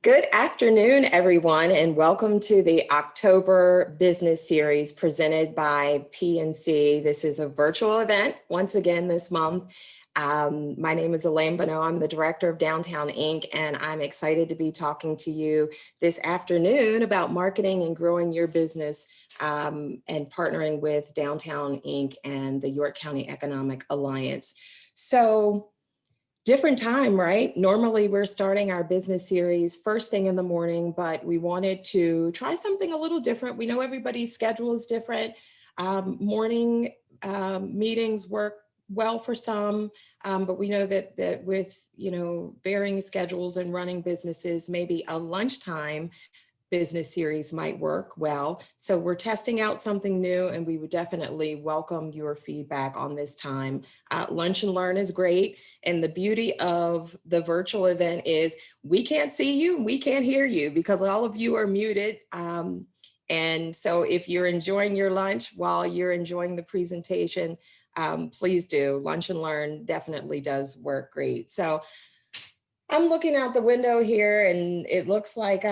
Good afternoon, everyone, and welcome to the October Business Series presented by PNC. This is a virtual event once again this month. My name is Elaine Bonneau. I'm the director of Downtown Inc., and I'm excited to be talking to you this afternoon about marketing and growing your business and partnering with Downtown Inc. and the York County Economic Alliance. So, different time, right? Normally we're starting our business series first thing in the morning, but we wanted to try something a little different. We know everybody's schedule is different. Morning meetings work well for some, but we know that with varying schedules and running businesses, maybe a lunchtime business series might work well. So we're testing out something new, and we would definitely welcome your feedback on this time. Lunch and Learn is great. And the beauty of the virtual event is we can't see you, we can't hear you because all of you are muted. And so if you're enjoying your lunch while you're enjoying the presentation, please do. Lunch and Learn definitely does work great. So I'm looking out the window here, and it looks like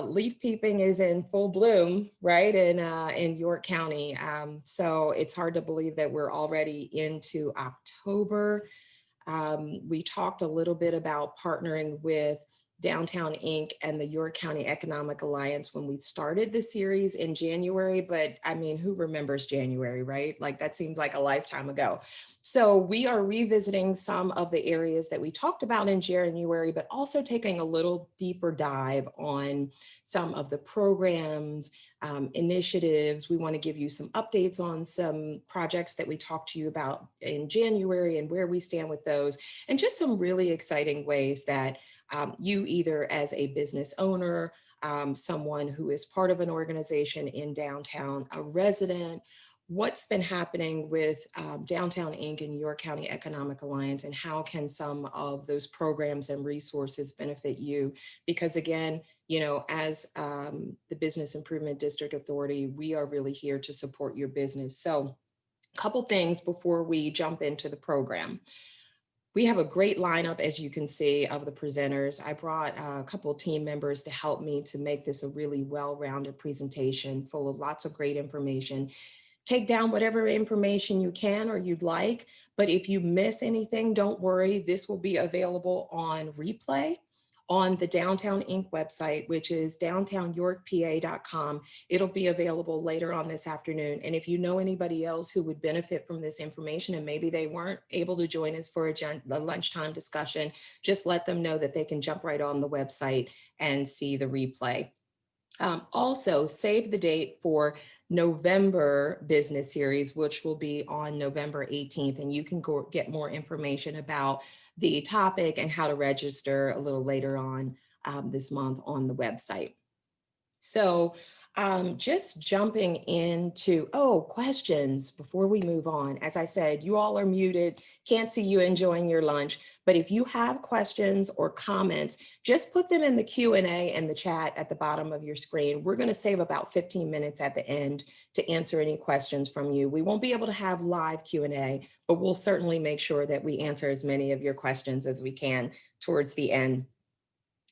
leaf peeping is in full bloom, right, in York County. So it's hard to believe that we're already into October. We talked a little bit about partnering with Downtown Inc. and the York County Economic Alliance when we started the series in January, but I mean, who remembers January, right? Like that seems like a lifetime ago. So we are revisiting some of the areas that we talked about in January, but also taking a little deeper dive on some of the programs, initiatives. We want to give you some updates on some projects that we talked to you about in January and where we stand with those, and just some really exciting ways that you either as a business owner, someone who is part of an organization in downtown, a resident, what's been happening with Downtown Inc. and York County Economic Alliance, and how can some of those programs and resources benefit you? Because again, as the Business Improvement District Authority, we are really here to support your business. So a couple things before we jump into the program. We have a great lineup, as you can see, of the presenters. I brought a couple of team members to help me to make this a really well-rounded presentation full of lots of great information. Take down whatever information you can or you'd like, but if you miss anything, don't worry. This will be available on replay on the Downtown Inc. website, which is downtownyorkpa.com. It'll be available later on this afternoon. And if you know anybody else who would benefit from this information and maybe they weren't able to join us for a lunchtime discussion, just let them know that they can jump right on the website and see the replay. Also, save the date for November business series, which will be on November 18th, and you can go get more information about the topic and how to register a little later on this month on the website. So just jumping into, questions before we move on. As I said, you all are muted, can't see you enjoying your lunch, but if you have questions or comments, just put them in the Q&A and the chat at the bottom of your screen. We're gonna save about 15 minutes at the end to answer any questions from you. We won't be able to have live Q&A, but we'll certainly make sure that we answer as many of your questions as we can towards the end.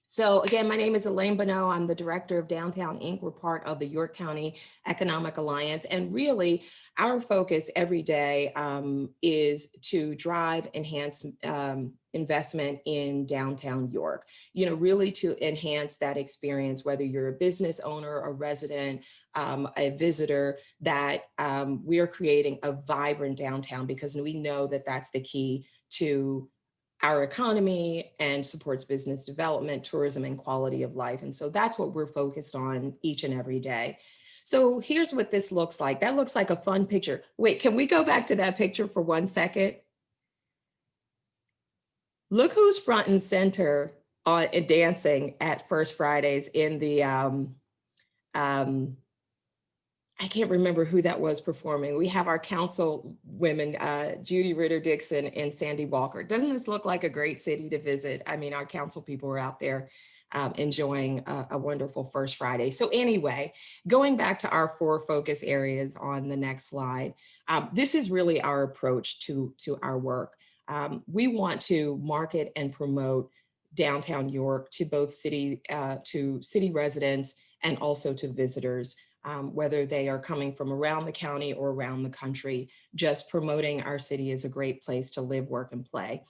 So again, my name is Elaine Bonneau. I'm the director of Downtown Inc. We're part of the York County Economic Alliance. And really our focus every day is to drive enhanced investment in downtown York, really to enhance that experience, whether you're a business owner, a resident, a visitor, that we are creating a vibrant downtown because we know that that's the key to our economy and supports business development, tourism, and quality of life. And so that's what we're focused on each and every day. So here's what this looks like. That looks like a fun picture. Wait, can we go back to that picture for 1 second? Look who's front and center dancing at First Fridays in the, I can't remember who that was performing. We have our council women, Judy Ritter-Dixon and Sandy Walker. Doesn't this look like a great city to visit? I mean, our council people are out there enjoying a wonderful First Friday. So anyway, going back to our 4 focus areas on the next slide, this is really our approach to our work. We want to market and promote downtown York to both city residents and also to visitors, whether they are coming from around the county or around the country, just promoting our city as a great place to live, work, and play.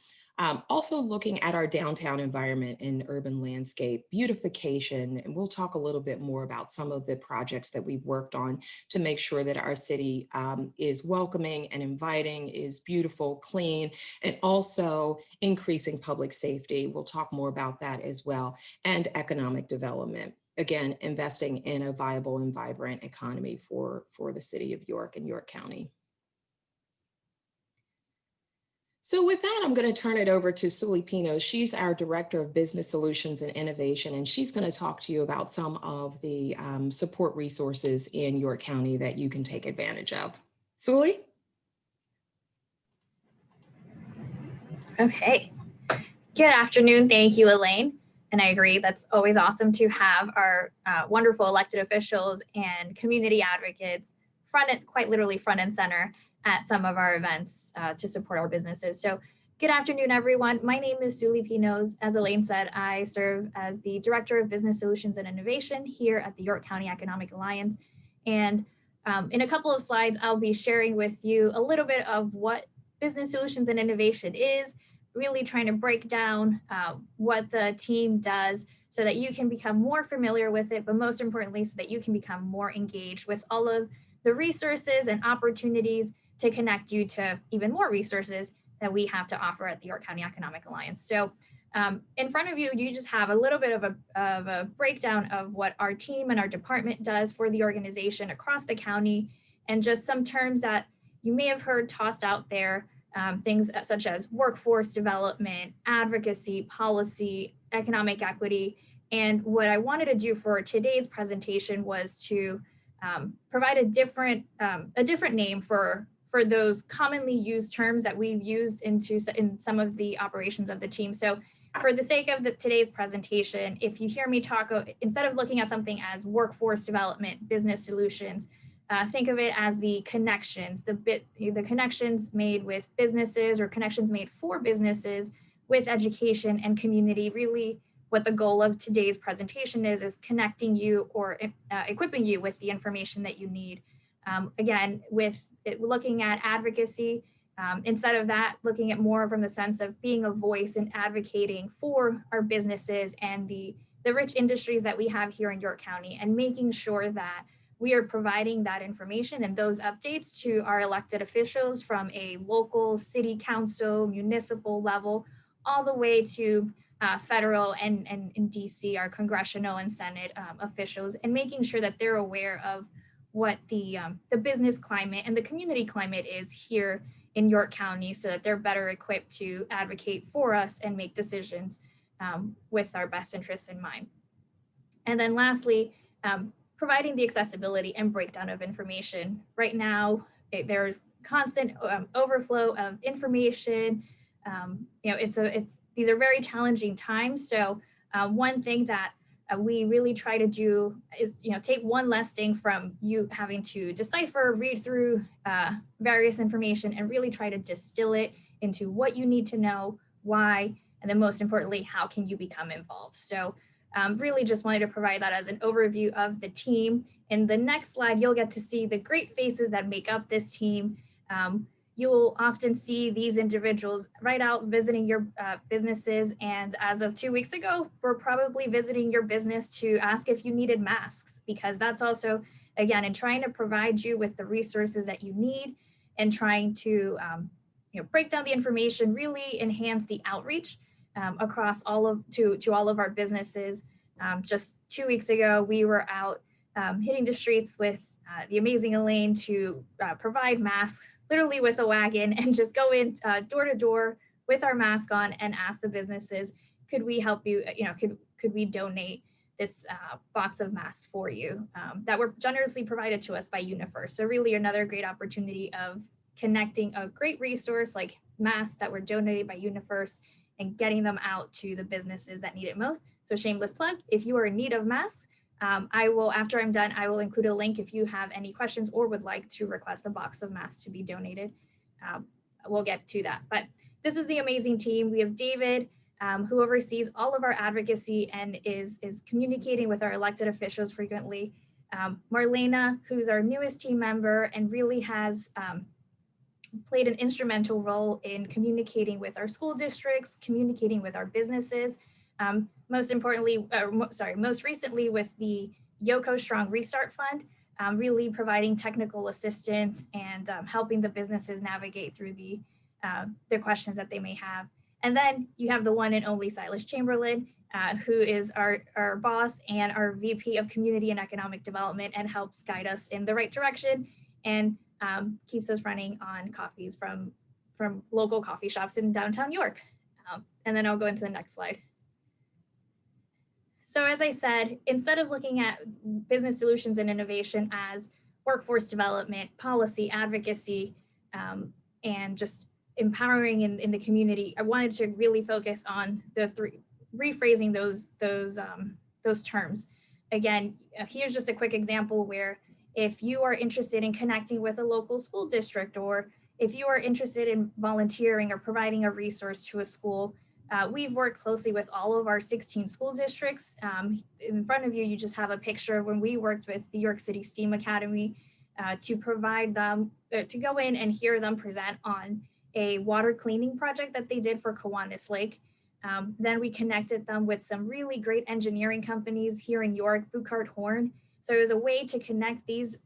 Also looking at our downtown environment and urban landscape, beautification, and we'll talk a little bit more about some of the projects that we've worked on to make sure that our city is welcoming and inviting, is beautiful, clean, and also increasing public safety. We'll talk more about that as well, and economic development. Again, investing in a viable and vibrant economy for the city of York and York County. So with that, I'm going to turn it over to Sully Pinos. She's our Director of Business Solutions and Innovation, and she's going to talk to you about some of the support resources in York County that you can take advantage of. Sully? Okay. Good afternoon. Thank you, Elaine. And I agree, that's always awesome to have our wonderful elected officials and community advocates quite literally front and center at some of our events to support our businesses. So good afternoon, everyone. My name is Sully Pinos. As Elaine said, I serve as the Director of Business Solutions and Innovation here at the York County Economic Alliance. And in a couple of slides, I'll be sharing with you a little bit of what Business Solutions and Innovation is, really trying to break down what the team does so that you can become more familiar with it, but most importantly, so that you can become more engaged with all of the resources and opportunities to connect you to even more resources that we have to offer at the York County Economic Alliance. So in front of you, you just have a little bit of a breakdown of what our team and our department does for the organization across the county, and just some terms that you may have heard tossed out there, things such as workforce development, advocacy, policy, economic equity. And what I wanted to do for today's presentation was to provide a different name for those commonly used terms that we've used in some of the operations of the team. So for the sake of today's presentation, if you hear me talk, instead of looking at something as workforce development, business solutions, think of it as the connections, the connections made with businesses or connections made for businesses with education and community. Really what the goal of today's presentation is connecting you or equipping you with the information that you need. Again, with looking at advocacy, instead of that, looking at more from the sense of being a voice and advocating for our businesses and the rich industries that we have here in York County, and making sure that we are providing that information and those updates to our elected officials from a local, city council, municipal level, all the way to federal and in DC, our congressional and Senate officials, and making sure that they're aware of what the business climate and the community climate is here in York County, so that they're better equipped to advocate for us and make decisions with our best interests in mind. And then lastly, providing the accessibility and breakdown of information. Right now, there's constant overflow of information. These are very challenging times. So one thing that we really try to do is, take one less thing from you having to decipher, read through various information, and really try to distill it into what you need to know, why, and then most importantly, how can you become involved? So really just wanted to provide that as an overview of the team. In the next slide, you'll get to see the great faces that make up this team. You'll often see these individuals right out visiting your businesses. And as of 2 weeks ago, we're probably visiting your business to ask if you needed masks, because that's also, again, in trying to provide you with the resources that you need and trying to break down the information, really enhance the outreach across to all of our businesses. Just 2 weeks ago, we were out hitting the streets with the amazing Elaine to provide masks, literally with a wagon, and just go in door to door with our mask on and ask the businesses, could we help you, could we donate this box of masks for you that were generously provided to us by UniFirst. So really another great opportunity of connecting a great resource like masks that were donated by UniFirst and getting them out to the businesses that need it most. So shameless plug, if you are in need of masks, after I'm done, I will include a link if you have any questions or would like to request a box of masks to be donated. We'll get to that. But this is the amazing team. We have David who oversees all of our advocacy and is communicating with our elected officials frequently. Marlena, who's our newest team member and really has played an instrumental role in communicating with our school districts, communicating with our businesses. Most recently with the Yoko Strong Restart Fund, really providing technical assistance and helping the businesses navigate through their questions that they may have. And then you have the one and only Silas Chamberlain, who is our boss and our VP of Community and Economic Development and helps guide us in the right direction and keeps us running on coffees from local coffee shops in downtown York. And then I'll go into the next slide. So as I said, instead of looking at business solutions and innovation as workforce development, policy, advocacy, and just empowering in the community, I wanted to really focus on rephrasing those terms. Again, here's just a quick example where if you are interested in connecting with a local school district, or if you are interested in volunteering or providing a resource to a school, we've worked closely with all of our 16 school districts. In front of you, you just have a picture of when we worked with the York City STEAM Academy to provide them, to go in and hear them present on a water cleaning project that they did for Kiwanis Lake. Then we connected them with some really great engineering companies here in York, Buchard Horn. So it was a way to connect these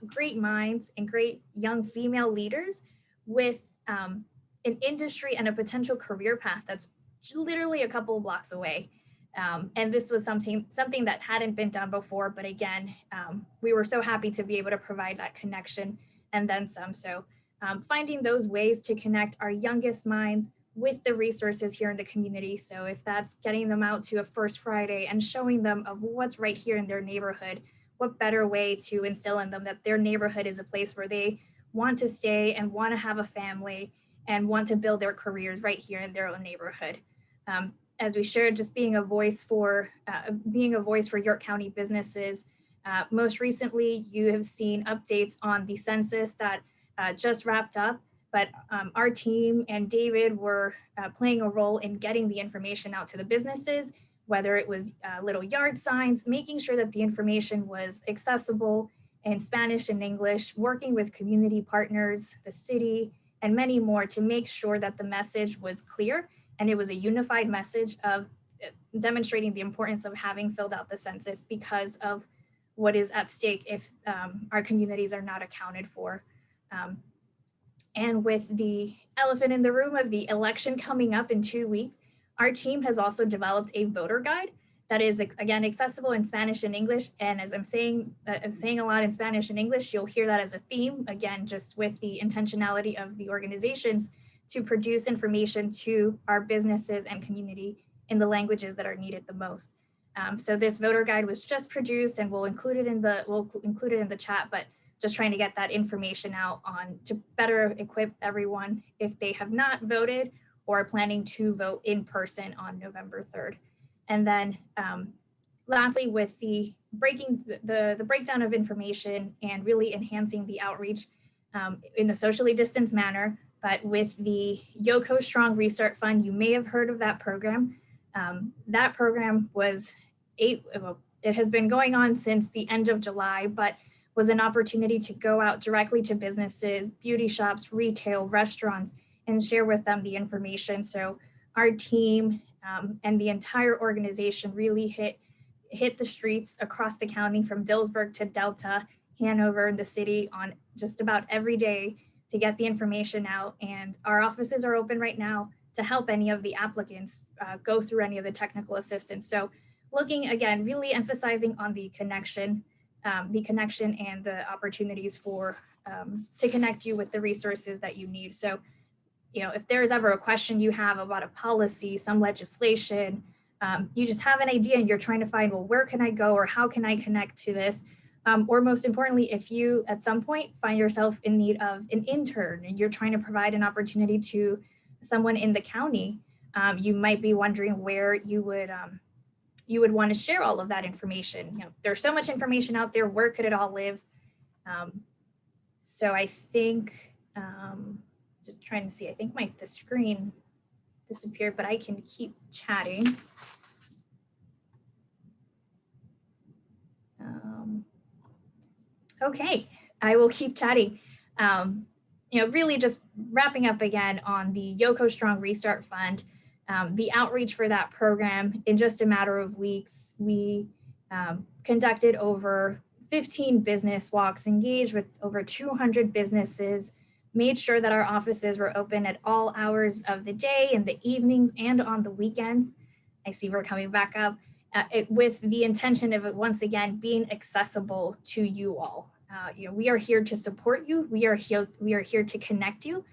great minds and great young female leaders with an industry and a potential career path that's literally a couple of blocks away. And this was something that hadn't been done before, but again, we were so happy to be able to provide that connection and then some. So finding those ways to connect our youngest minds with the resources here in the community. So if that's getting them out to a First Friday and showing them of what's right here in their neighborhood, what better way to instill in them that their neighborhood is a place where they want to stay and want to have a family and want to build their careers right here in their own neighborhood. As we shared, just being a voice for York County businesses. Most recently, you have seen updates on the census that just wrapped up, but our team and David were playing a role in getting the information out to the businesses, whether it was little yard signs, making sure that the information was accessible in Spanish and English, working with community partners, the city, and many more to make sure that the message was clear and it was a unified message of demonstrating the importance of having filled out the census because of what is at stake if our communities are not accounted for. And with the elephant in the room of the election coming up in 2 weeks, our team has also developed a voter guide that is, again, accessible in Spanish and English. And as I'm saying a lot in Spanish and English, you'll hear that as a theme, again, just with the intentionality of the organizations to produce information to our businesses and community in the languages that are needed the most. So this voter guide was just produced, and we'll include it in the chat, but just trying to get that information out to better equip everyone if they have not voted or are planning to vote in person on November 3rd. And then lastly, with the breakdown of information and really enhancing the outreach in a socially distanced manner, but with the Yoko Strong Restart Fund, you may have heard of that program. That program it has been going on since the end of July, but was an opportunity to go out directly to businesses, beauty shops, retail, restaurants, and share with them the information. So our team and the entire organization really hit the streets across the county from Dillsburg to Delta, Hanover, and the city on just about every day to get the information out. And our offices are open right now to help any of the applicants go through any of the technical assistance. So looking, again, really emphasizing on the connection and the opportunities to connect you with the resources that you need. So, if there is ever a question you have about a policy, some legislation, you just have an idea and you're trying to find, well, where can I go or how can I connect to this? Or most importantly, if you at some point find yourself in need of an intern and you're trying to provide an opportunity to someone in the county, you might be wondering where you would want to share all of that information. There's so much information out there. Where could it all live? So I think, just trying to see, I think the screen disappeared, but I can keep chatting. Okay, I will keep chatting. Really just wrapping up again on the Yoko Strong Restart Fund, the outreach for that program. In just a matter of weeks, we conducted over 15 business walks, engaged with over 200 businesses, made sure that our offices were open at all hours of the day, in the evenings and on the weekends. I see we're coming back up. With the intention of it, once again, being accessible to you all. We are here to support you. We are here to connect you.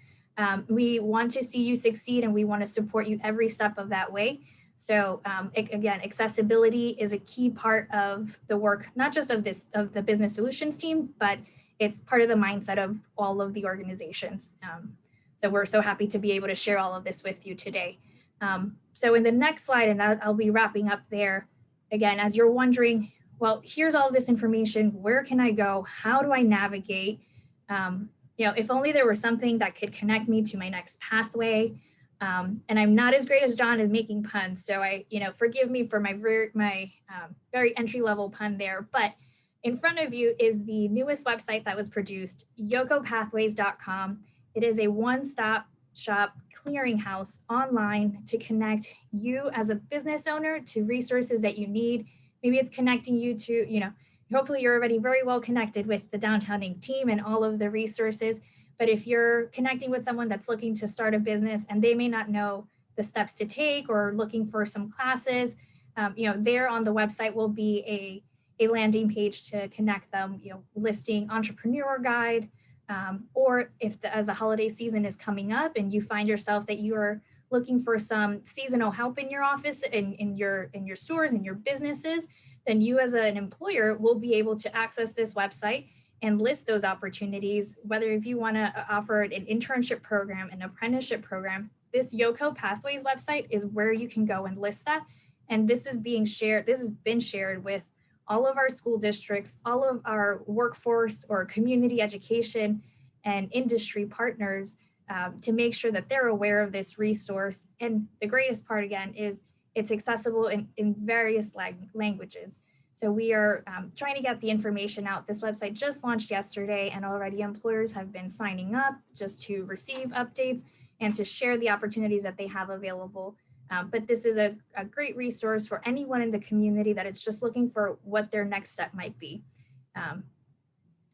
We want to see you succeed, and we want to support you every step of that way. So again, accessibility is a key part of the work, not just of the business solutions team, but it's part of the mindset of all of the organizations. So we're so happy to be able to share all of this with you today. So in the next slide, and I'll be wrapping up there, again, as you're wondering, well, here's all this information, where can I go? How do I navigate? If only there was something that could connect me to my next pathway. And I'm not as great as John at making puns, so forgive me for my very entry-level pun there, but in front of you is the newest website that was produced, yokopathways.com. It is a one-stop shop clearinghouse online to connect you as a business owner to resources that you need. Maybe it's connecting you to, hopefully you're already very well connected with the Downtown Inc. team and all of the resources. But if you're connecting with someone that's looking to start a business and they may not know the steps to take or looking for some classes, there on the website will be a landing page to connect them, listing entrepreneur guide, or if as the holiday season is coming up and you find yourself that you are looking for some seasonal help in your office, in your stores, in your businesses, then you as an employer will be able to access this website and list those opportunities, whether if you want to offer an internship program, an apprenticeship program. This Yoko Pathways website is where you can go and list that. And this is being shared, this has been shared with all of our school districts, all of our workforce or community education and industry partners to make sure that they're aware of this resource. And the greatest part, again, is it's accessible in various languages. So we are trying to get the information out. This website just launched yesterday, and already employers have been signing up just to receive updates and to share the opportunities that they have available. But this is a great resource for anyone in the community that is just looking for what their next step might be.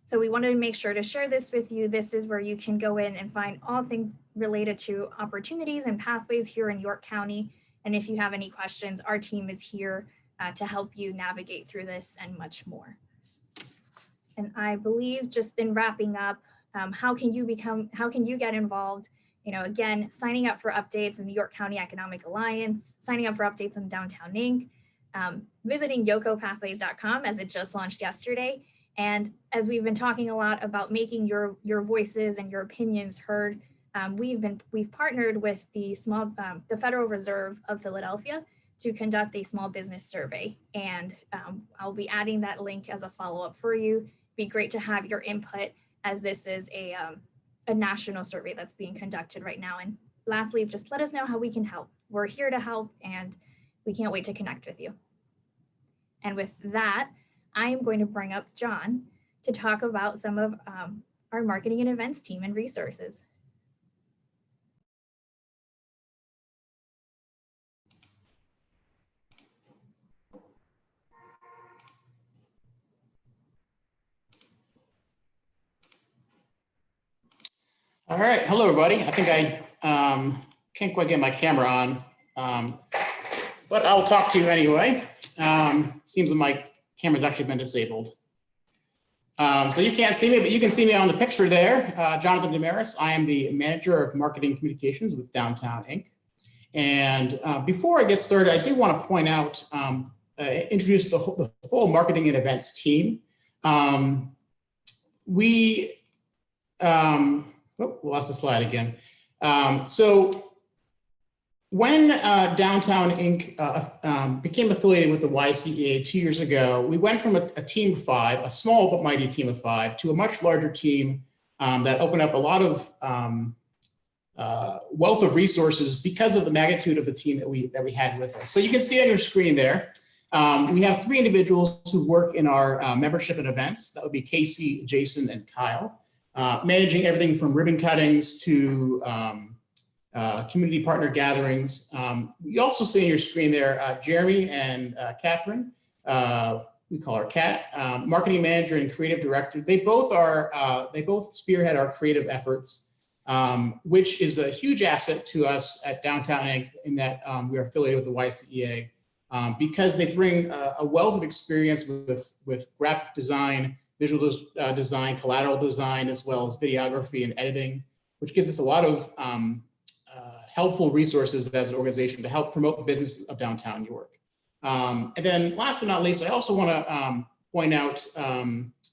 So we wanted to make sure to share this with you. This is where you can go in and find all things related to opportunities and pathways here in York County. And if you have any questions, our team is here to help you navigate through this and much more. And I believe, just in wrapping up, how can you get involved? Again, signing up for updates in the York County Economic Alliance, signing up for updates on Downtown Inc., visiting yokopathways.com as it just launched yesterday. And as we've been talking a lot about making your voices and your opinions heard, we've partnered with the Federal Reserve of Philadelphia to conduct a small business survey. And I'll be adding that link as a follow-up for you. It'd be great to have your input, as this is a national survey that's being conducted right now. And lastly, just let us know how we can help. We're here to help, and we can't wait to connect with you. And with that, I am going to bring up John to talk about some of our marketing and events team and resources. All right, hello everybody. I think I can't quite get my camera on, but I'll talk to you anyway. Seems like my camera's actually been disabled. So you can't see me, but you can see me on the picture there. Jonathan Desmarais. I am the manager of marketing communications with Downtown Inc. And before I get started, I do want to point out, introduce the full marketing and events team. Lost the slide again. So when Downtown Inc. Became affiliated with the YCEA 2 years ago, we went from a team of 5, a small but mighty team of 5, to a much larger team that opened up a lot of wealth of resources because of the magnitude of the team that we had with us. So you can see on your screen there, we have 3 individuals who work in our membership and events. That would be Casey, Jason, and Kyle, managing everything from ribbon cuttings to community partner gatherings. You also see on your screen there, Jeremy and Catherine, we call her Kat, marketing manager and creative director. They both spearhead our creative efforts, which is a huge asset to us at Downtown Inc. in that we are affiliated with the YCEA because they bring a wealth of experience with graphic design, visual design, collateral design, as well as videography and editing, which gives us a lot of helpful resources as an organization to help promote the business of downtown York. And then last but not least, I also want to point out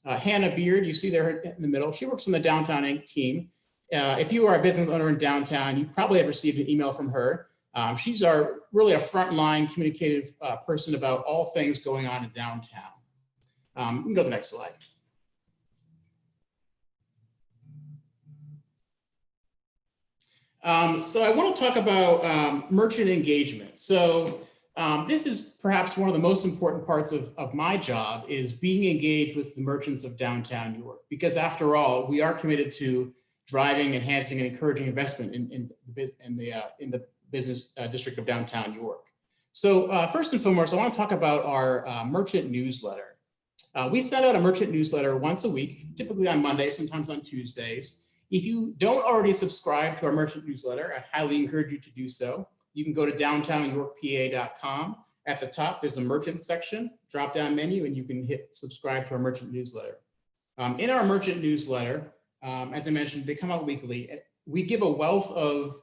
Hannah Beard, you see there in the middle. She works on the Downtown Inc. team. If you are a business owner in downtown, you probably have received an email from her. She's really a frontline communicative person about all things going on in downtown. You can go to the next slide. So I want to talk about merchant engagement. So this is perhaps one of the most important parts of my job is being engaged with the merchants of downtown York, because after all, we are committed to driving, enhancing, and encouraging investment in the business district of downtown York. So first and foremost, I want to talk about our merchant newsletter. We send out a merchant newsletter once a week, typically on Mondays, sometimes on Tuesdays. If you don't already subscribe to our merchant newsletter, I highly encourage you to do so. You can go to downtownyorkpa.com. At the top, there's a merchant section, drop-down menu, and you can hit subscribe to our merchant newsletter. In our merchant newsletter, as I mentioned, they come out weekly. We give a wealth of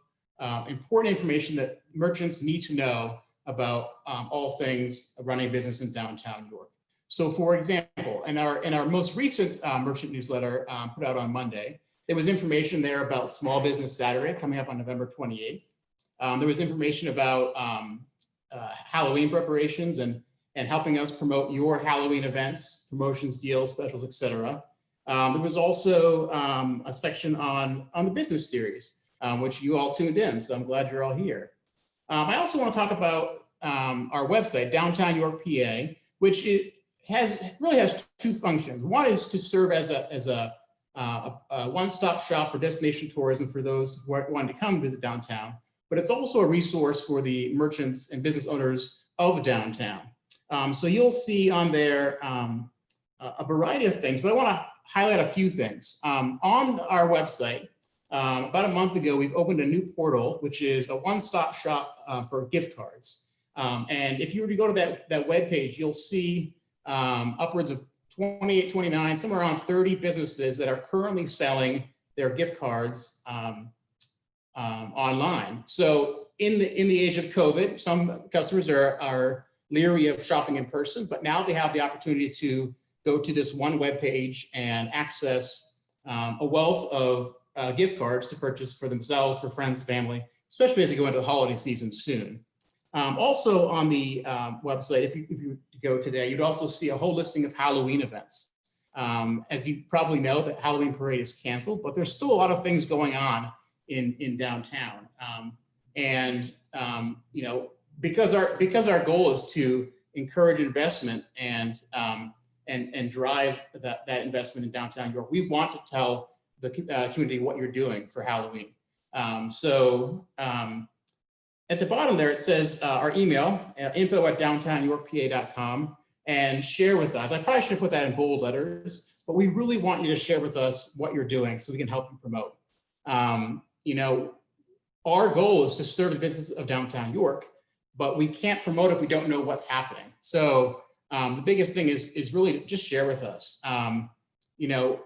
important information that merchants need to know about all things running a business in downtown York. So for example, in our most recent merchant newsletter put out on Monday, there was information there about Small Business Saturday coming up on November 28th. There was information about Halloween preparations and helping us promote your Halloween events, promotions, deals, specials, etc. There was also a section on the business series, which you all tuned in, so I'm glad you're all here. I also want to talk about our website, Downtown York PA, which really has 2 functions. One is to serve as a one-stop shop for destination tourism for those who want to come visit downtown, but it's also a resource for the merchants and business owners of downtown. So you'll see on there a variety of things, but I want to highlight a few things. On our website, about a month ago, we've opened a new portal, which is a one-stop shop for gift cards. And if you were to go to that web page, you'll see upwards of 28, 29, somewhere around 30 businesses that are currently selling their gift cards online. So in the age of COVID, some customers are leery of shopping in person, but now they have the opportunity to go to this one web page and access a wealth of gift cards to purchase for themselves, for friends, family, especially as you go into the holiday season soon. Also on the website, if you go today, you'd also see a whole listing of Halloween events. As you probably know, the Halloween parade is canceled, but there's still a lot of things going on in downtown. You know, because our goal is to encourage investment and drive that investment in downtown York, we want to tell the community what you're doing for Halloween. At the bottom there, it says our email, info@downtownyorkpa.com, and share with us. I probably should put that in bold letters, but we really want you to share with us what you're doing so we can help you promote. You know, our goal is to serve the business of downtown York, but we can't promote if we don't know what's happening. So the biggest thing is really to just share with us. You know,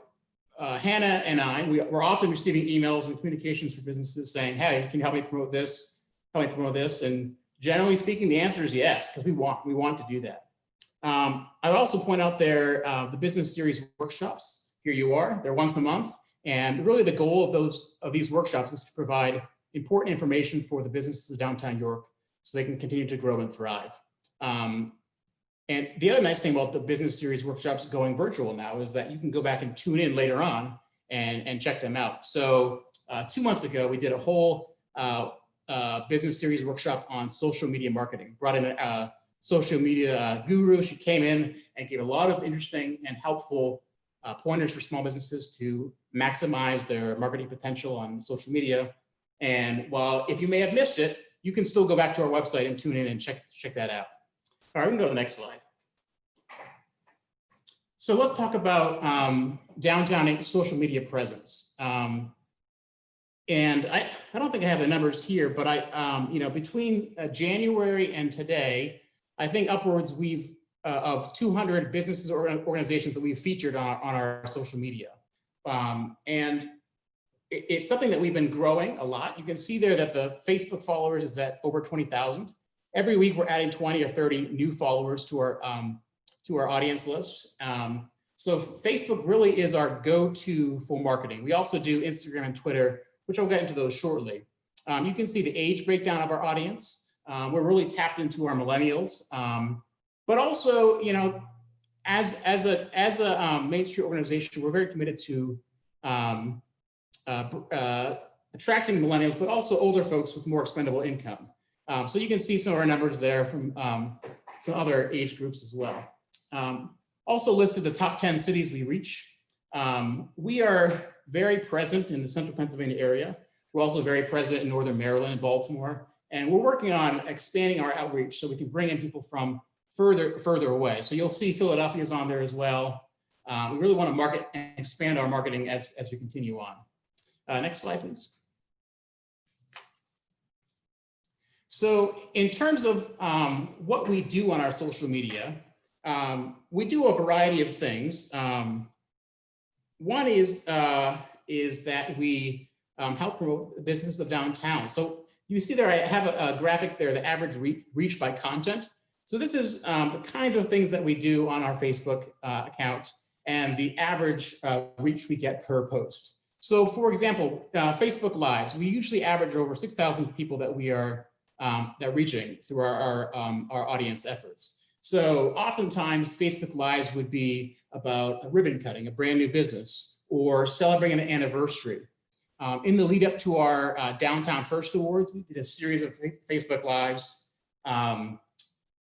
Hannah and I, we're often receiving emails and communications from businesses saying, hey, can you help me promote this? Help me promote this? And generally speaking, the answer is yes, because we want to do that. I would also point out there the business series workshops. Here you are, they're once a month. And really the goal of these workshops is to provide important information for the businesses of downtown York so they can continue to grow and thrive. And the other nice thing about the business series workshops going virtual now is that you can go back and tune in later on and check them out. So 2 months ago, we did a whole business series workshop on social media marketing. Brought in a social media guru. She came in and gave a lot of interesting and helpful pointers for small businesses to maximize their marketing potential on social media. And while if you may have missed it, you can still go back to our website and tune in and check that out. All right, we can go to the next slide. So let's talk about downtown social media presence. And I don't think I have the numbers here, but between January and today, I think upwards of 200 businesses or organizations that we've featured on our social media. And it's something that we've been growing a lot. You can see there that the Facebook followers is at over 20,000. Every week we're adding 20 or 30 new followers to our audience list. So Facebook really is our go-to for marketing. We also do Instagram and Twitter, which I'll get into those shortly. You can see the age breakdown of our audience. We're really tapped into our millennials, but also, as a Main Street organization, we're very committed to attracting millennials, but also older folks with more expendable income. So you can see some of our numbers there from some other age groups as well. Also listed the top 10 cities we reach. We are very present in the central Pennsylvania area. We're also very present in northern Maryland and Baltimore. And we're working on expanding our outreach so we can bring in people from further away. So you'll see Philadelphia is on there as well. We really want to market and expand our marketing as we continue on. Next slide, please. So in terms of what we do on our social media, we do a variety of things. One is that we help promote the business of downtown. So you see there, I have a graphic there, the average reach by content. So this is the kinds of things that we do on our Facebook account and the average reach we get per post. So for example, Facebook Lives, we usually average over 6,000 people that we are reaching through our audience efforts. So oftentimes Facebook Lives would be about a ribbon cutting, a brand new business, or celebrating an anniversary. In the lead up to our Downtown First Awards, we did a series of Facebook Lives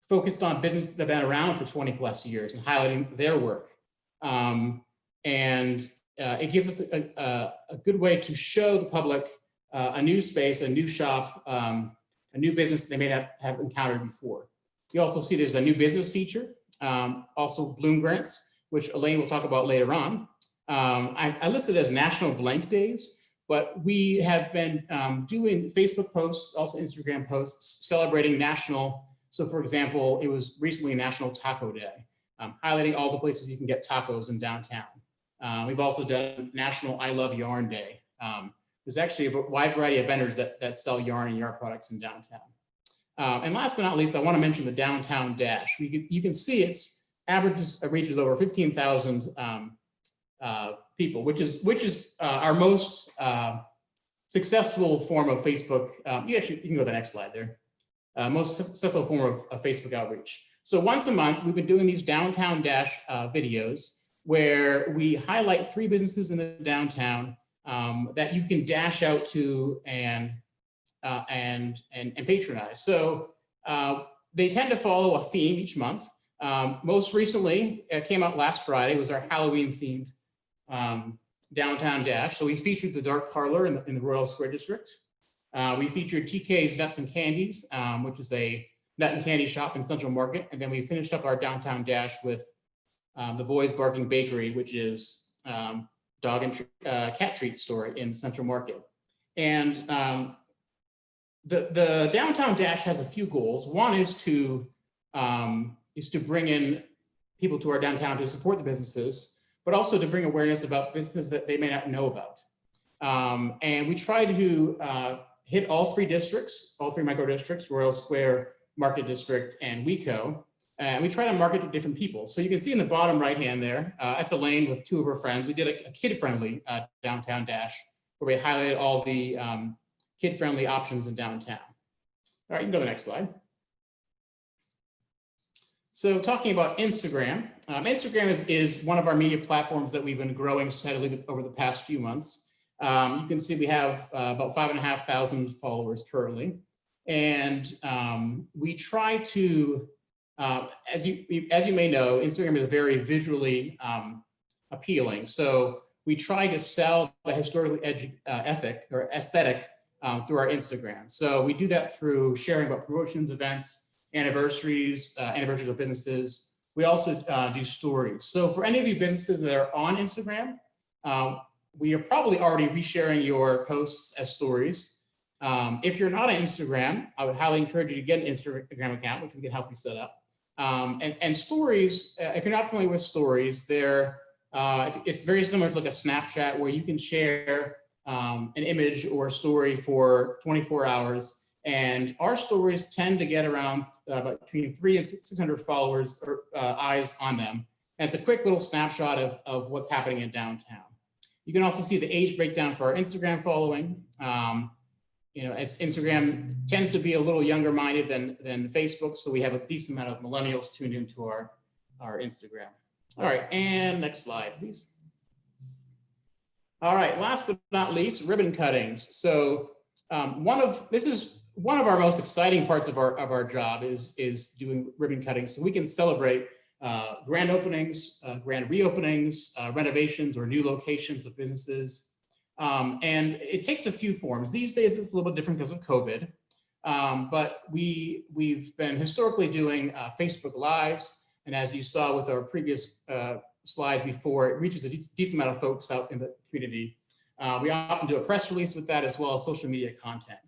focused on businesses that have been around for 20 plus years and highlighting their work. It gives us a good way to show the public a new space, a new shop, a new business they may not have encountered before. You also see there's a new business feature, also Bloom Grants, which Elaine will talk about later on. I listed as National Blank Days, but we have been doing Facebook posts, also Instagram posts, celebrating national. So for example, it was recently National Taco Day, highlighting all the places you can get tacos in downtown. We've also done National I Love Yarn Day. There's actually a wide variety of vendors that sell yarn and yarn products in downtown. And last but not least, I want to mention the Downtown Dash. You can see its averages reaches over 15,000 people, which is our most successful form of Facebook. You can go to the next slide there. Most successful form of Facebook outreach. So once a month, we've been doing these Downtown Dash videos where we highlight 3 businesses in the downtown that you can dash out to and patronize. So they tend to follow a theme each month. Most recently, it came out last Friday, was our Halloween themed Downtown Dash. So we featured the Dark Parlor in the Royal Square District. We featured TK's Nuts and Candies, which is a nut and candy shop in Central Market. And then we finished up our Downtown Dash with the Boys Barking Bakery, which is dog and cat treat store in Central Market. And the Downtown Dash has a few goals. One is to bring in people to our downtown to support the businesses, but also to bring awareness about businesses that they may not know about. And we try to hit all 3 districts, all 3 micro districts, Royal Square, Market District, and WeCo. And we try to market to different people. So you can see in the bottom right hand there, that's Elaine with 2 of her friends. We did a kid-friendly Downtown Dash where we highlighted all the kid-friendly options in downtown. All right, you can go to the next slide. So talking about Instagram, Instagram is one of our media platforms that we've been growing steadily over the past few months. You can see we have about 5,500 followers currently. And we try to, as you may know, Instagram is very visually appealing. So we try to sell the historically ethic or aesthetic through our Instagram. So we do that through sharing about promotions, events, anniversaries, anniversaries of businesses. We also do stories. So for any of you businesses that are on Instagram, we are probably already resharing your posts as stories. If you're not on Instagram, I would highly encourage you to get an Instagram account, which we can help you set up. And stories, if you're not familiar with stories, it's very similar to like a Snapchat where you can share an image or a story for 24 hours. And our stories tend to get around between 300 and 600 followers or eyes on them. And it's a quick little snapshot of what's happening in downtown. You can also see the age breakdown for our Instagram following. As Instagram tends to be a little younger minded than Facebook. So we have a decent amount of millennials tuned into our Instagram. All right, and next slide, please. All right, last but not least, ribbon cuttings. So this is one of our most exciting parts of our job is doing ribbon cuttings. So we can celebrate grand openings, grand reopenings, renovations or new locations of businesses. And it takes a few forms. These days it's a little bit different because of COVID, but we've been historically doing Facebook Lives. And as you saw with our previous slides before, it reaches a decent amount of folks out in the community. We often do a press release with that as well as social media content.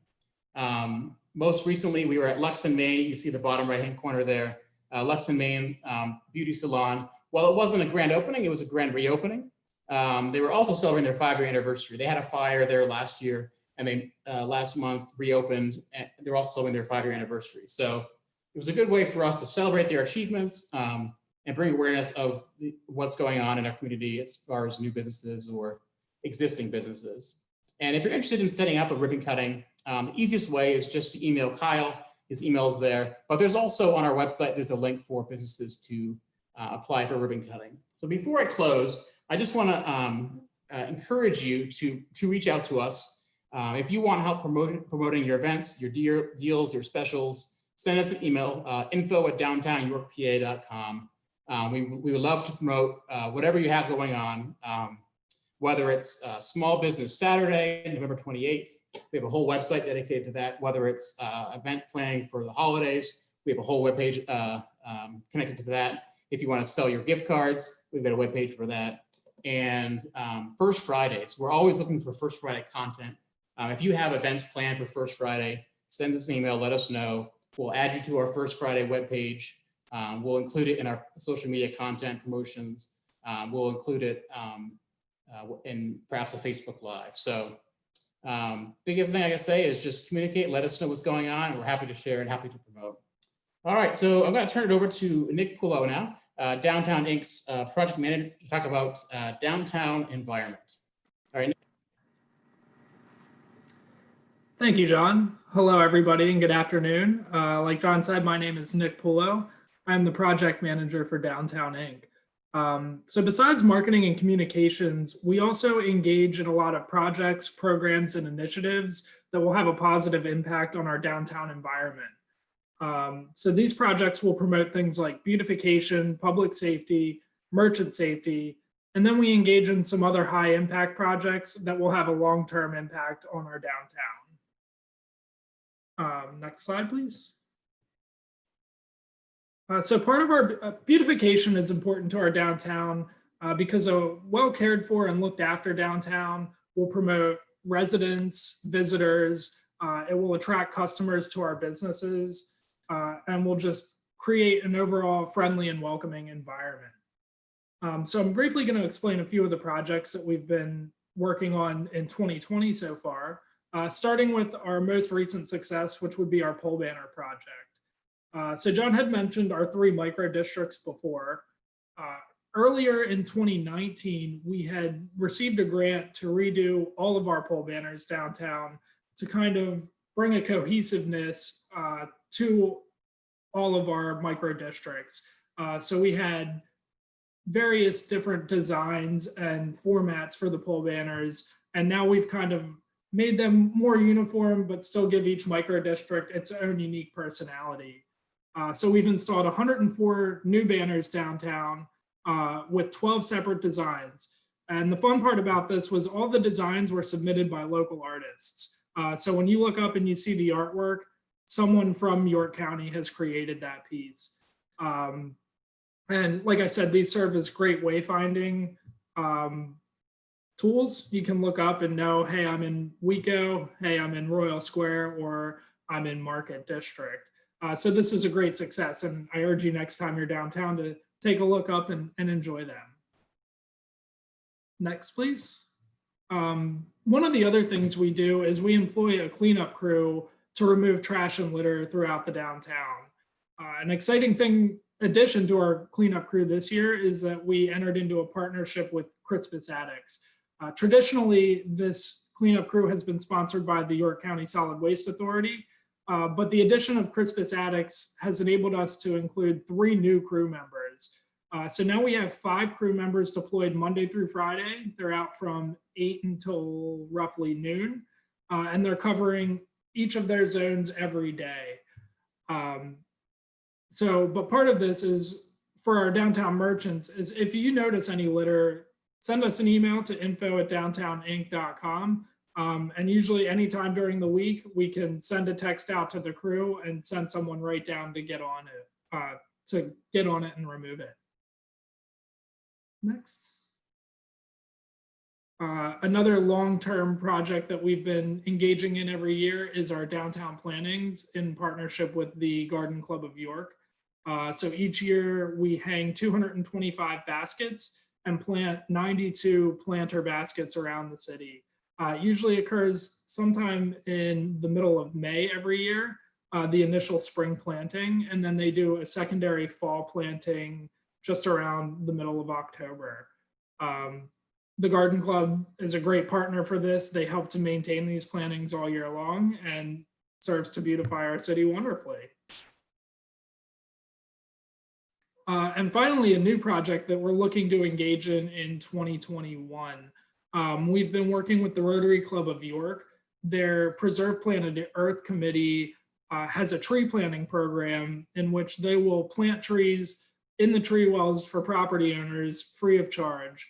Most recently, we were at Lux in Maine. You see the bottom right-hand corner there, Lux in Maine Beauty Salon. While it wasn't a grand opening, it was a grand reopening. They were also celebrating their 5-year anniversary. They had a fire there last year, and they last month reopened. And they're also celebrating their 5-year anniversary. So it was a good way for us to celebrate their achievements and bring awareness of what's going on in our community as far as new businesses or existing businesses. And if you're interested in setting up a ribbon cutting, the easiest way is just to email Kyle. His email is there. But there's also on our website, there's a link for businesses to apply for ribbon cutting. So before I close, I just want to encourage you to reach out to us. If you want help promoting your events, your deals, your specials, send us an email, info@downtownyorkpa.com. We would love to promote whatever you have going on, whether it's Small Business Saturday, November 28th. We have a whole website dedicated to that, whether it's event planning for the holidays. We have a whole webpage connected to that. If you want to sell your gift cards, we've got a webpage for that. And First Fridays, we're always looking for First Friday content. If you have events planned for First Friday, send us an email, let us know. We'll add you to our First Friday webpage. We'll include it in our social media content promotions. We'll include it in perhaps a Facebook Live. So biggest thing I can say is just communicate, let us know what's going on. We're happy to share and happy to promote. All right, so I'm going to turn it over to Nick Pullo now, Downtown Inc.'s project manager, to talk about downtown environment. All right, Nick. Thank you, John. Hello, everybody, and good afternoon. Like John said, my name is Nick Pullo. I'm the project manager for Downtown Inc. So besides marketing and communications, we also engage in a lot of projects, programs, and initiatives that will have a positive impact on our downtown environment. So these projects will promote things like beautification, public safety, merchant safety, and then we engage in some other high impact projects that will have a long-term impact on our downtown. Next slide, please. So part of our beautification is important to our downtown because a well cared for and looked after downtown will promote residents, visitors, it will attract customers to our businesses, and will just create an overall friendly and welcoming environment. So I'm briefly going to explain a few of the projects that we've been working on in 2020 so far, starting with our most recent success, which would be our pole banner project. So John had mentioned our 3 micro districts before. Earlier in 2019, we had received a grant to redo all of our pole banners downtown to kind of bring a cohesiveness to all of our micro districts. So we had various different designs and formats for the pole banners, And now we've kind of made them more uniform, but still give each micro district its own unique personality. So we've installed 104 new banners downtown with 12 separate designs. And the fun part about this was all the designs were submitted by local artists. So when you look up and you see the artwork, someone from York County has created that piece. And like I said, these serve as great wayfinding tools. You can look up and know, hey, I'm in Waco, hey, I'm in Royal Square, or I'm in Market District. So this is a great success, and I urge you next time you're downtown to take a look up and enjoy them. Next, please. One of the other things we do is we employ a cleanup crew to remove trash and litter throughout the downtown. An exciting addition to our cleanup crew this year is that we entered into a partnership with Crispus Addicts. Traditionally, this cleanup crew has been sponsored by the York County Solid Waste Authority, but the addition of Crispus Addicts has enabled us to include 3 new crew members. So now we have 5 crew members deployed Monday through Friday. They're out from 8 until roughly noon, and they're covering each of their zones every day. But part of this is for our downtown merchants is if you notice any litter, send us an email to info@downtowninc.com. And usually anytime during the week, we can send a text out to the crew and send someone right down to get on it, and remove it. Next. Another long-term project that we've been engaging in every year is our downtown plantings in partnership with the Garden Club of York. So each year we hang 225 baskets and plant 92 planter baskets around the city. Usually occurs sometime in the middle of May every year, the initial spring planting, and then they do a secondary fall planting just around the middle of October. The Garden Club is a great partner for this. They help to maintain these plantings all year long and serves to beautify our city wonderfully. And finally, a new project that we're looking to engage in 2021. We've been working with the Rotary Club of York. Their Preserve Planet Earth Committee has a tree planting program in which they will plant trees in the tree wells for property owners free of charge.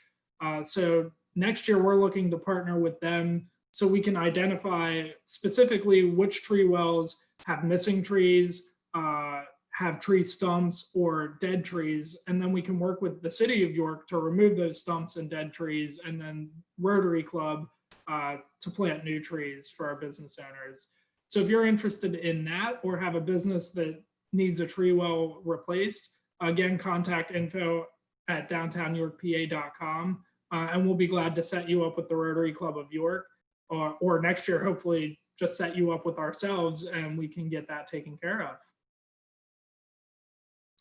So next year, we're looking to partner with them so we can identify specifically which tree wells have missing trees, have tree stumps or dead trees, and then we can work with the city of York to remove those stumps and dead trees, and then Rotary Club to plant new trees for our business owners. So if you're interested in that or have a business that needs a tree well replaced, again, contact info@downtownyorkpa.com, and we'll be glad to set you up with the Rotary Club of York, or next year, hopefully just set you up with ourselves and we can get that taken care of.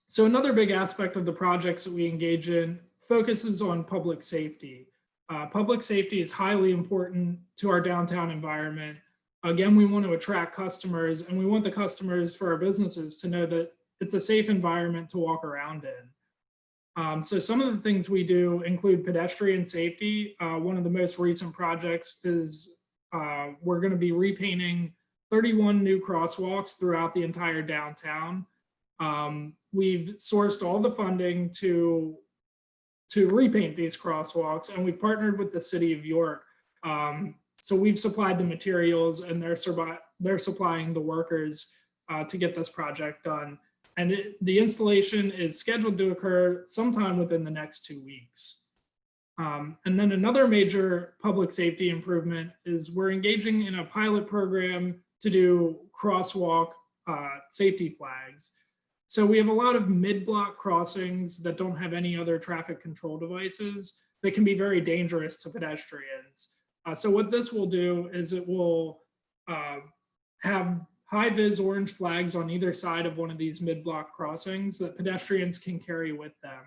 So another big aspect of the projects that we engage in focuses on public safety. Public safety is highly important to our downtown environment. Again, we want to attract customers, and we want the customers for our businesses to know that it's a safe environment to walk around in. So some of the things we do include pedestrian safety. One of the most recent projects is we're going to be repainting 31 new crosswalks throughout the entire downtown. We've sourced all the funding to repaint these crosswalks, and we partnered with the city of York. So we've supplied the materials, and they're supplying the workers to get this project done. And the installation is scheduled to occur sometime within the next 2 weeks. And then another major public safety improvement is we're engaging in a pilot program to do crosswalk safety flags. So we have a lot of mid-block crossings that don't have any other traffic control devices that can be very dangerous to pedestrians. So what this will do is it will have high-vis orange flags on either side of one of these mid-block crossings that pedestrians can carry with them.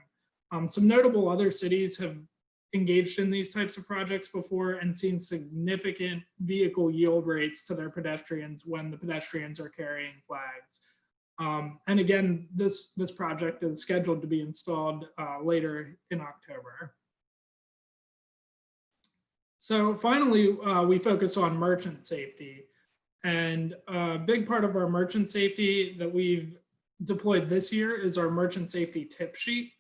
Some notable other cities have engaged in these types of projects before and seen significant vehicle yield rates to their pedestrians when the pedestrians are carrying flags. And again, this project is scheduled to be installed later in October. So finally, we focus on merchant safety. And a big part of our merchant safety that we've deployed this year is our merchant safety tip sheet,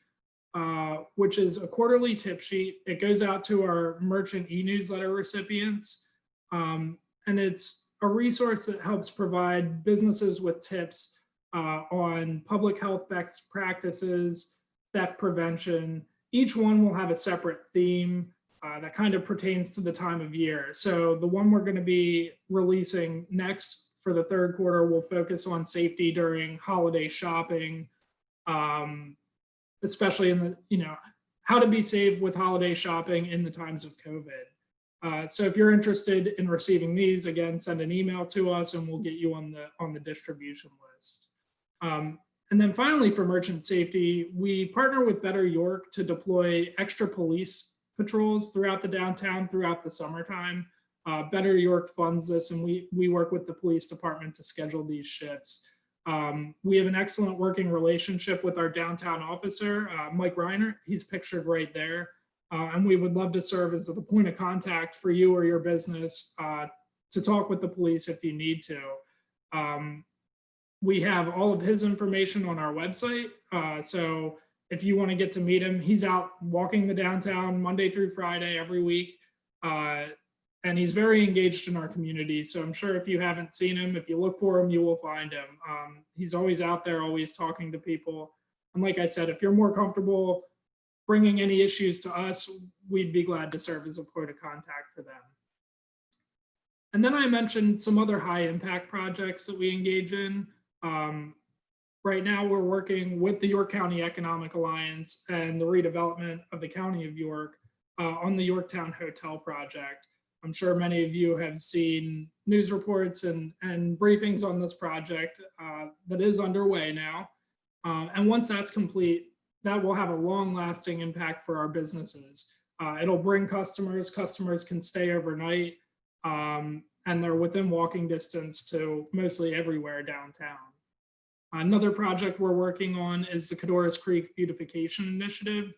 which is a quarterly tip sheet. It goes out to our merchant e-newsletter recipients. And it's a resource that helps provide businesses with tips on public health best practices, theft prevention. Each one will have a separate theme that kind of pertains to the time of year. So the one we're going to be releasing next for the third quarter will focus on safety during holiday shopping, especially in the, how to be safe with holiday shopping in the times of COVID. So if you're interested in receiving these, again, send an email to us and we'll get you on the distribution list. And then finally, for merchant safety, we partner with Better York to deploy extra police patrols throughout the downtown throughout the summertime. Better York funds this, and we work with the police department to schedule these shifts. We have an excellent working relationship with our downtown officer, Mike Reiner. He's pictured right there. And we would love to serve as the point of contact for you or your business to talk with the police if you need to. We have all of his information on our website. So if you want to get to meet him, he's out walking the downtown Monday through Friday every week. And he's very engaged in our community. So I'm sure if you haven't seen him, if you look for him, you will find him. He's always out there, always talking to people. And like I said, if you're more comfortable bringing any issues to us, we'd be glad to serve as a point of contact for them. And then I mentioned some other high impact projects that we engage in. Right now, we're working with the York County Economic Alliance and the redevelopment of the County of York on the Yorktown Hotel project. I'm sure many of you have seen news reports and briefings on this project that is underway now. And once that's complete, that will have a long-lasting impact for our businesses. It'll bring customers can stay overnight, and they're within walking distance to mostly everywhere downtown. Another project we're working on is the Cadores Creek Beautification Initiative.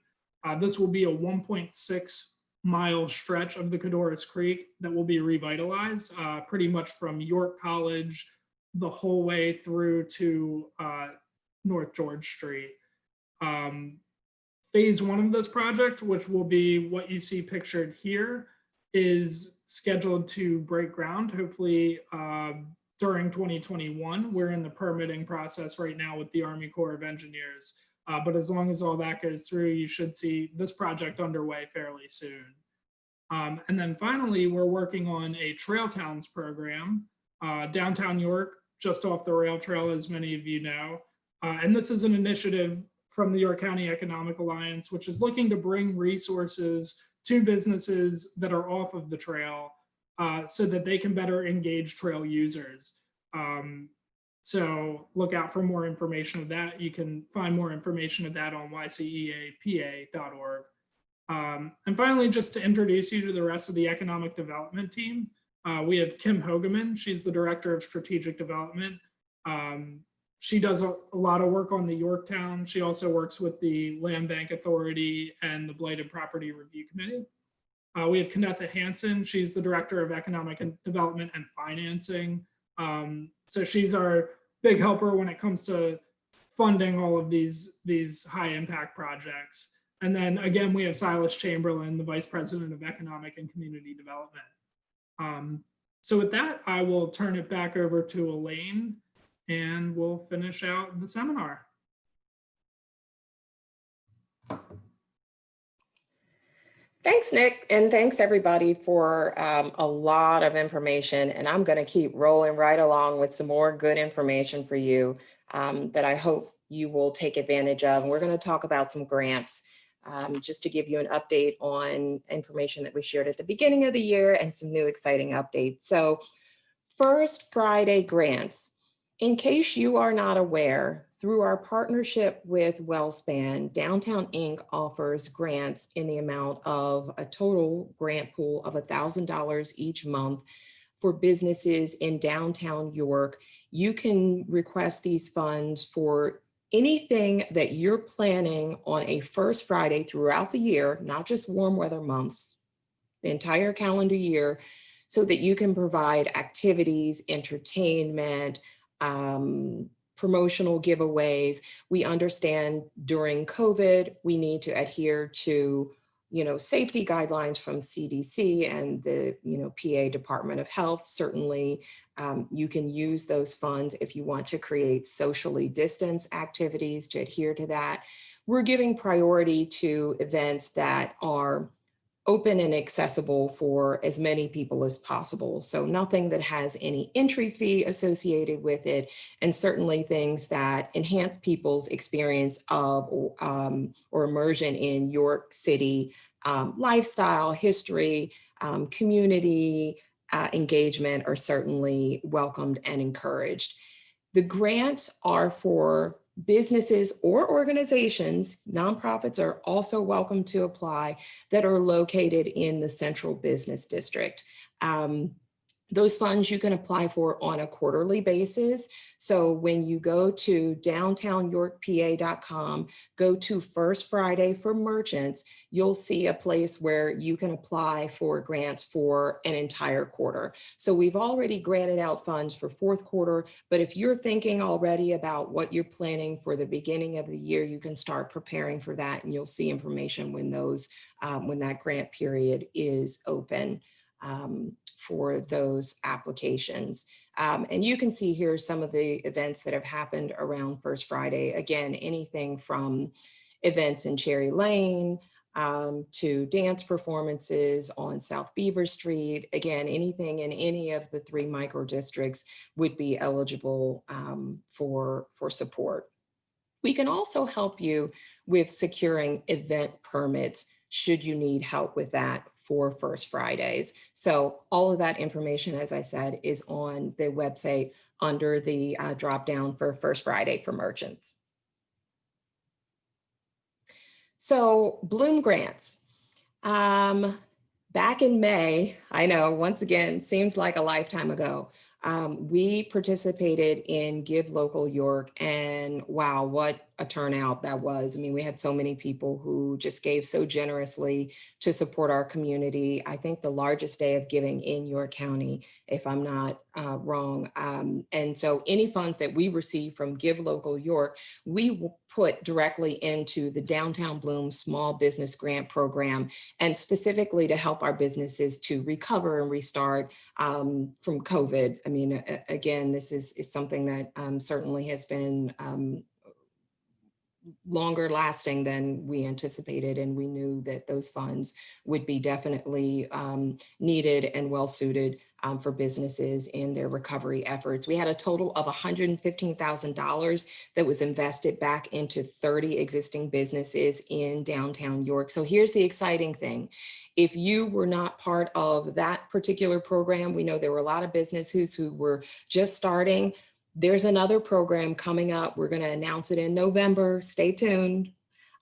This will be a 1.6-mile stretch of the Cadores Creek that will be revitalized, pretty much from York College the whole way through to North George Street. Phase 1 of this project, which will be what you see pictured here, is scheduled to break ground, hopefully during 2021. We're in the permitting process right now with the Army Corps of Engineers. But as long as all that goes through, you should see this project underway fairly soon. And then finally, we're working on a Trail Towns program, downtown York, just off the rail trail, as many of you know. And this is an initiative from the York County Economic Alliance, which is looking to bring resources to businesses that are off of the trail so that they can better engage trail users. So look out for more information of that. You can find more information of that on YCEAPA.org. And finally, just to introduce you to the rest of the economic development team, we have Kim Hogeman. She's the Director of Strategic Development. She does a lot of work on the Yorktown. She also works with the Land Bank Authority and the Blighted Property Review Committee. We have Kennetha Hansen. She's the Director of Economic Development and Financing. So she's our big helper when it comes to funding all of these high impact projects. And then again, we have Silas Chamberlain, the Vice President of Economic and Community Development. So with that, I will turn it back over to Elaine and we'll finish out the seminar. Thanks, Nick, and thanks everybody for a lot of information. And I'm going to keep rolling right along with some more good information for you that I hope you will take advantage of. And we're going to talk about some grants just to give you an update on information that we shared at the beginning of the year and some new exciting updates. So First Friday grants. In case you are not aware, through our partnership with WellSpan, Downtown Inc. offers grants in the amount of a total grant pool of $1,000 each month for businesses in downtown York. You can request these funds for anything that you're planning on a First Friday throughout the year, not just warm weather months, the entire calendar year, so that you can provide activities, entertainment, promotional giveaways. We understand during COVID, we need to adhere to, safety guidelines from CDC and the, PA Department of Health. Certainly, you can use those funds if you want to create socially distanced activities to adhere to that. We're giving priority to events that are open and accessible for as many people as possible. So nothing that has any entry fee associated with it, and certainly things that enhance people's experience of or immersion in York City lifestyle, history, community engagement are certainly welcomed and encouraged. The grants are for businesses or organizations, nonprofits are also welcome to apply, that are located in the Central Business District. Those funds you can apply for on a quarterly basis. So when you go to downtownyorkpa.com, go to First Friday for Merchants, you'll see a place where you can apply for grants for an entire quarter. So we've already granted out funds for fourth quarter, but if you're thinking already about what you're planning for the beginning of the year, you can start preparing for that, and you'll see information when when that grant period is open. For those applications. And you can see here some of the events that have happened around First Friday. Again, anything from events in Cherry Lane to dance performances on South Beaver Street. Again, anything in any of the 3 micro districts would be eligible for support. We can also help you with securing event permits should you need help with that for First Fridays. So all of that information, as I said, is on the website under the drop down for First Friday for Merchants. So Bloom grants. Back in May, I know, once again, seems like a lifetime ago, we participated in Give Local York, and wow, what a turnout that was. I mean, we had so many people who just gave so generously to support our community. I think the largest day of giving in York County, if I'm not wrong. And so any funds that we receive from Give Local York, we put directly into the Downtown Bloom Small Business Grant Program, and specifically to help our businesses to recover and restart from COVID. I mean, again, this is something that certainly has been longer lasting than we anticipated, and we knew that those funds would be definitely needed and well suited for businesses in their recovery efforts. We had a total of $115,000 that was invested back into 30 existing businesses in downtown York. So here's the exciting thing. If you were not part of that particular program, we know there were a lot of businesses who were just starting. There's another program coming up. We're going to announce it in November. Stay tuned.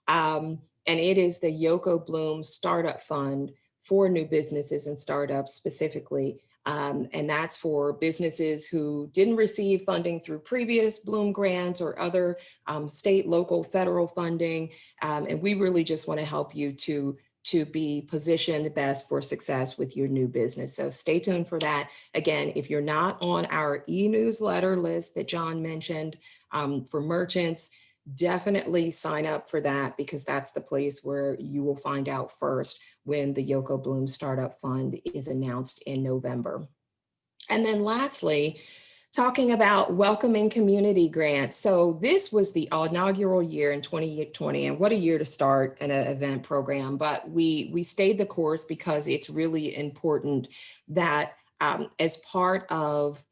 And it is the Yoko Bloom Startup Fund for new businesses and startups specifically. And that's for businesses who didn't receive funding through previous Bloom grants or other state, local, federal funding. And we really just want to help you to be positioned best for success with your new business. So stay tuned for that. Again, if you're not on our e-newsletter list that John mentioned for merchants, definitely sign up for that, because that's the place where you will find out first when the Yoko Bloom Startup Fund is announced in November. And then lastly, talking about welcoming community grants. So this was the inaugural year in 2020, and what a year to start an event program. But we stayed the course because it's really important that as part of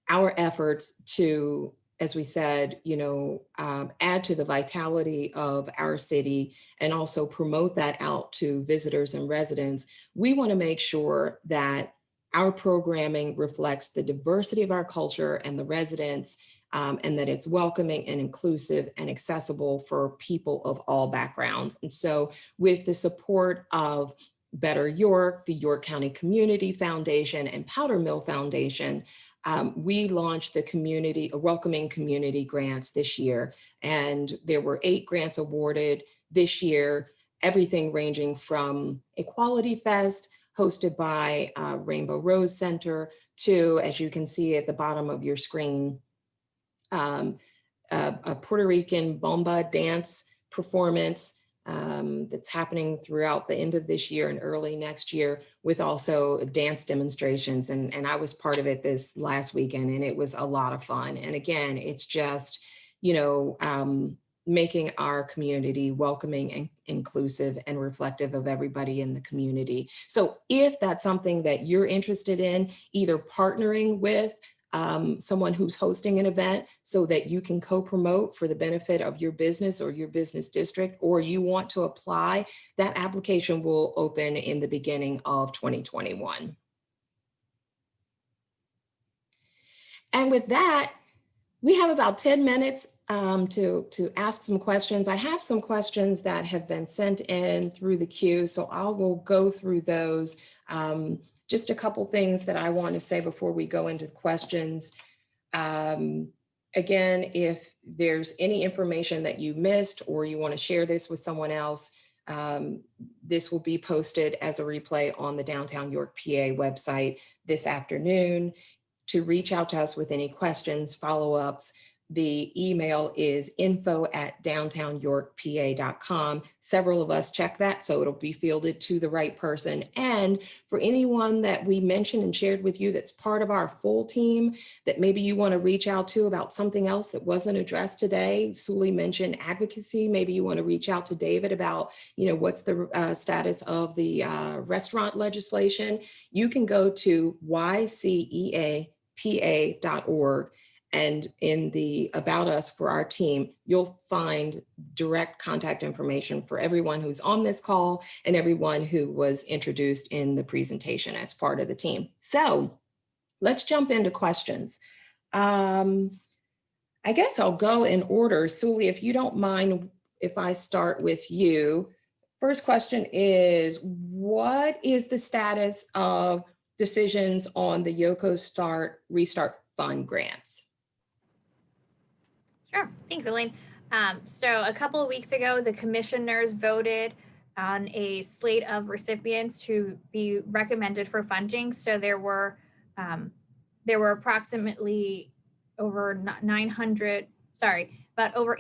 our efforts to, as we said, add to the vitality of our city and also promote that out to visitors and residents, we want to make sure that our programming reflects the diversity of our culture and the residents, and that it's welcoming and inclusive and accessible for people of all backgrounds. And so with the support of Better York, the York County Community Foundation, and Powder Mill Foundation, we launched the Welcoming Community Grants this year. And there were 8 grants awarded this year, everything ranging from Equality Fest, hosted by Rainbow Rose Center, to, as you can see at the bottom of your screen, a Puerto Rican bomba dance performance that's happening throughout the end of this year and early next year, with also dance demonstrations. And I was part of it this last weekend, and it was a lot of fun. And again, it's just, you know, making our community welcoming and inclusive and reflective of everybody in the community. So if that's something that you're interested in, either partnering with someone who's hosting an event so that you can co-promote for the benefit of your business or your business district, or you want to apply, that application will open in the beginning of 2021. And with that, we have about 10 minutes to ask some questions. I have some questions that have been sent in through the queue, so I will go through those. Just a couple things that I want to say before we go into questions. Again, if there's any information that you missed or you want to share this with someone else, this will be posted as a replay on the Downtown York, PA website this afternoon. To reach out to us with any questions, follow-ups, the email is info@downtownyorkpa.com. Several of us check that, so it'll be fielded to the right person. And for anyone that we mentioned and shared with you that's part of our full team that maybe you want to reach out to about something else that wasn't addressed today, Sully mentioned advocacy. Maybe you want to reach out to David about, you know, what's the status of the restaurant legislation. You can go to YCEAPA.org. And in the About Us for our team, you'll find direct contact information for everyone who's on this call and everyone who was introduced in the presentation as part of the team. So let's jump into questions. I guess I'll go in order. Sully, if you don't mind, if I start with you. First question is, what is the status of decisions on the Yoko Restart Fund grants? Sure, thanks, Elaine. So a couple of weeks ago, the commissioners voted on a slate of recipients to be recommended for funding. So there were approximately over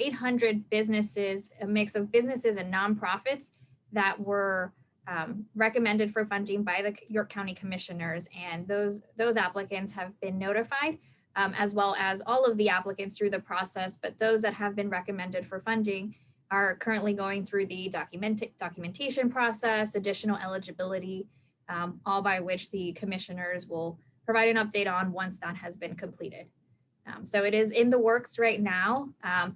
800 businesses, a mix of businesses and nonprofits that were recommended for funding by the York County Commissioners, and those applicants have been notified. As well as all of the applicants through the process, but those that have been recommended for funding are currently going through the documentation process, additional eligibility, all by which the commissioners will provide an update on once that has been completed. So it is in the works right now,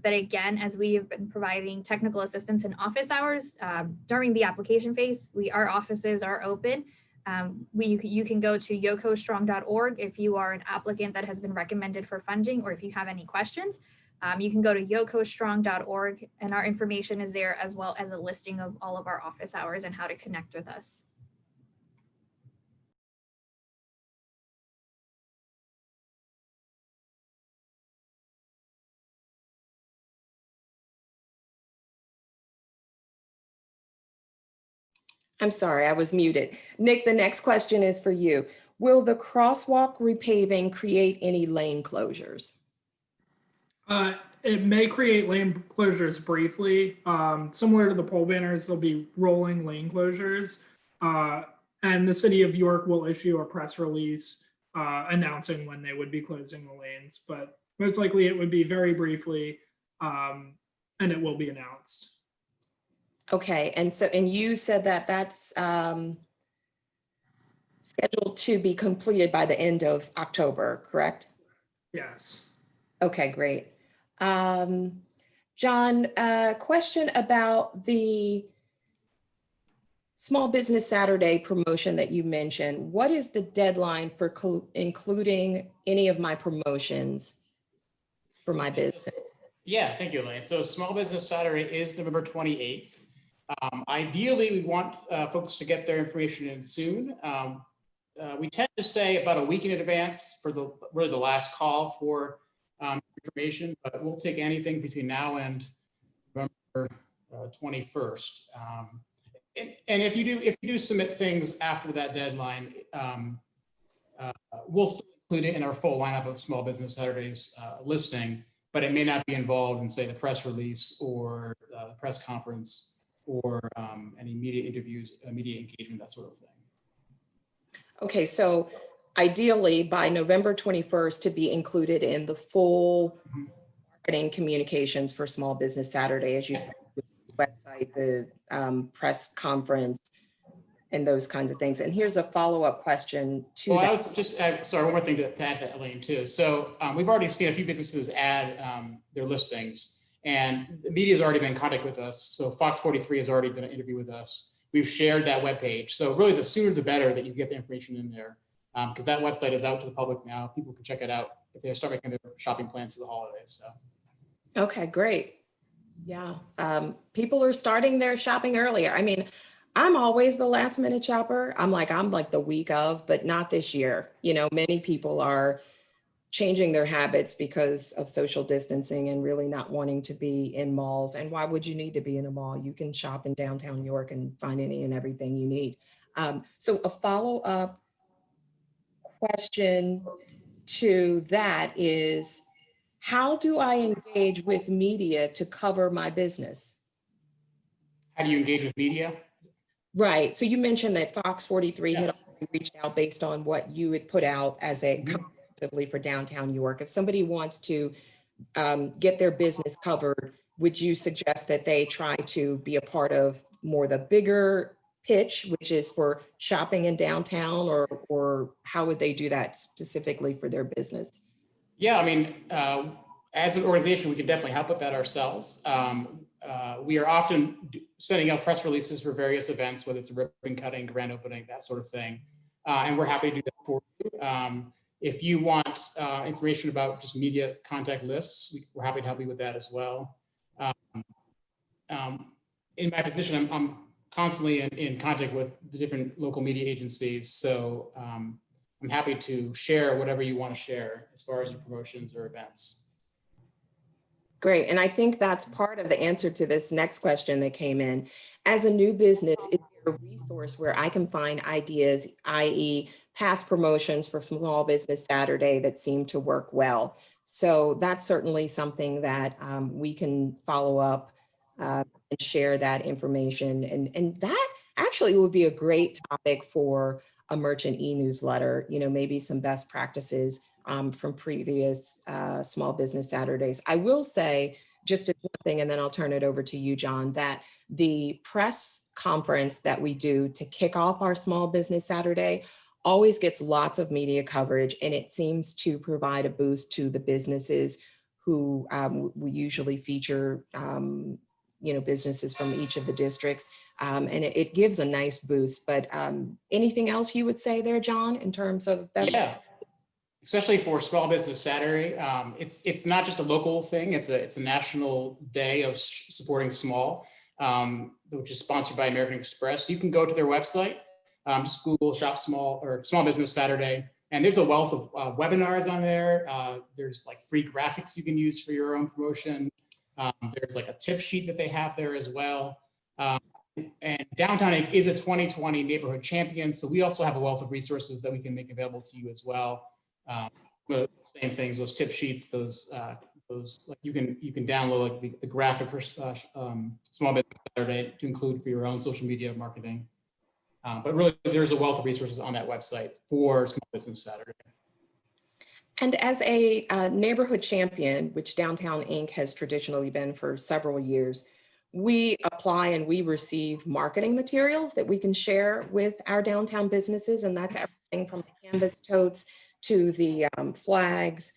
but again, as we have been providing technical assistance in office hours during the application phase, our offices are open. You can go to yokostrong.org if you are an applicant that has been recommended for funding, or if you have any questions, you can go to yokostrong.org, and our information is there, as well as a listing of all of our office hours and how to connect with us. I'm sorry, I was muted. Nick, the next question is for you. Will the crosswalk repaving create any lane closures? It may create lane closures briefly. Similar to the pole banners, there'll be rolling lane closures. And the city of York will issue a press release announcing when they would be closing the lanes. But most likely it would be very briefly, and it will be announced. Okay, and you said that that's scheduled to be completed by the end of October, correct? Yes. Okay, great. John, question about the Small Business Saturday promotion that you mentioned. What is the deadline for including any of my promotions for my business? Yeah, thank you, Elaine. So Small Business Saturday is November 28th. Ideally, we want folks to get their information in soon. We tend to say about a week in advance for really the last call for information, but we'll take anything between now and November 21st. And if you do submit things after that deadline, we'll still include it in our full lineup of Small Business Saturdays listing, but it may not be involved in, say, the press release or the press conference or any media interviews, media engagement, that sort of thing. Okay, so ideally by November 21st to be included in the full marketing communications for Small Business Saturday, as you said, the website, the press conference, and those kinds of things. And here's a follow-up question to Well, that. I was just, sorry, one more thing to add to Elaine too. So we've already seen a few businesses add their listings, and the media has already been in contact with us. So Fox 43 has already done an interview with us. We've shared that webpage. So really the sooner the better that you get the information in there, because that website is out to the public now. People can check it out if they start making their shopping plans for the holidays. So. Okay, great. Yeah, people are starting their shopping earlier. I mean, I'm always the last minute shopper. I'm like the week of, but not this year. You know, many people are changing their habits because of social distancing and really not wanting to be in malls. And why would you need to be in a mall? You can shop in downtown New York and find any and everything you need. So a follow-up question to that is, how do I engage with media to cover my business? How do you engage with media? Right. So you mentioned that Fox 43 had Yes. already reached out based on what you had put out as a Mhm. comprehensively for downtown New York. If somebody wants to get their business covered, would you suggest that they try to be a part of more the bigger pitch, which is for shopping in downtown, or how would they do that specifically for their business? Yeah, I mean, as an organization, we can definitely help with that ourselves. We are often sending out press releases for various events, whether it's a ribbon cutting, grand opening, that sort of thing. And we're happy to do that for you. If you want information about just media contact lists, we're happy to help you with that as well. In my position, I'm constantly in contact with the different local media agencies. So I'm happy to share whatever you want to share as far as your promotions or events. Great. And I think that's part of the answer to this next question that came in. As a new business, is there a resource where I can find ideas, i.e. past promotions for Small Business Saturday that seem to work well? So that's certainly something that we can follow up and share that information. And that actually would be a great topic for a merchant e-newsletter, you know, maybe some best practices from previous Small Business Saturdays. I will say just one thing, and then I'll turn it over to you, John, that the press conference that we do to kick off our Small Business Saturday always gets lots of media coverage, and it seems to provide a boost to the businesses who we usually feature, you know, businesses from each of the districts, and it gives a nice boost. But anything else you would say there, John, in terms of best? Yeah. Especially for Small Business Saturday, it's not just a local thing. It's a national day of supporting small, which is sponsored by American Express. You can go to their website, just Google Shop Small or Small Business Saturday, and there's a wealth of webinars on there. There's like free graphics you can use for your own promotion. There's like a tip sheet that they have there as well. And Downtown Inc. is a 2020 neighborhood champion, so we also have a wealth of resources that we can make available to you as well. The same things, those tip sheets, those like you can download like the graphic for Small Business Saturday to include for your own social media marketing. But really, there's a wealth of resources on that website for Small Business Saturday. And as a neighborhood champion, which Downtown Inc. has traditionally been for several years, we apply and we receive marketing materials that we can share with our downtown businesses. And that's everything from the canvas totes to the flags,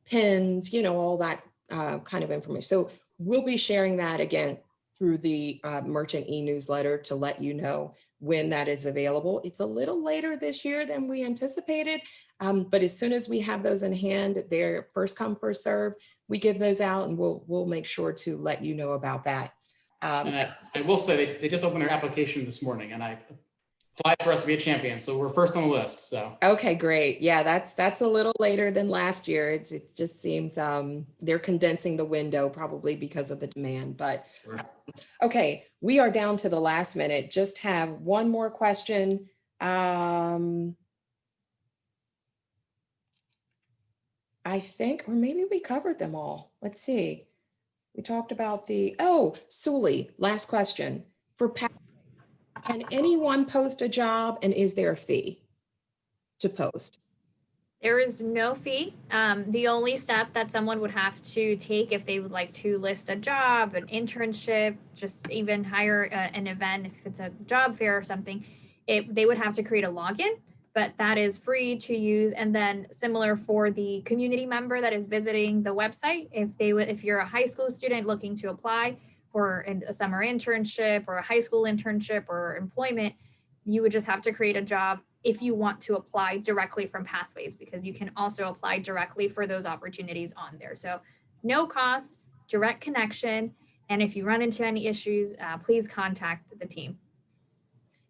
pins, you know, all that kind of information. So we'll be sharing that again through the merchant e-newsletter to let you know when that is available. It's a little later this year than we anticipated, but as soon as we have those in hand, they're first come, first serve. We give those out, and we'll make sure to let you know about that. And I will say they just opened their application this morning, and I applied for us to be a champion. So we're first on the list. So Okay, great. Yeah, that's a little later than last year. It just seems they're condensing the window probably because of the demand. But sure. okay, we are down to the last minute. Just have one more question. I think, or maybe we covered them all. Let's see. We talked about Sully, last question. Can anyone post a job and is there a fee to post? There is no fee. The only step that someone would have to take if they would like to list a job, an internship, just even hire an event, if it's a job fair or something, they would have to create a login, but that is free to use. And then similar for the community member that is visiting the website, if you're a high school student looking to apply for a summer internship or a high school internship or employment, you would just have to create a job if you want to apply directly from Pathways, because you can also apply directly for those opportunities on there. So no cost, direct connection. And if you run into any issues, please contact the team.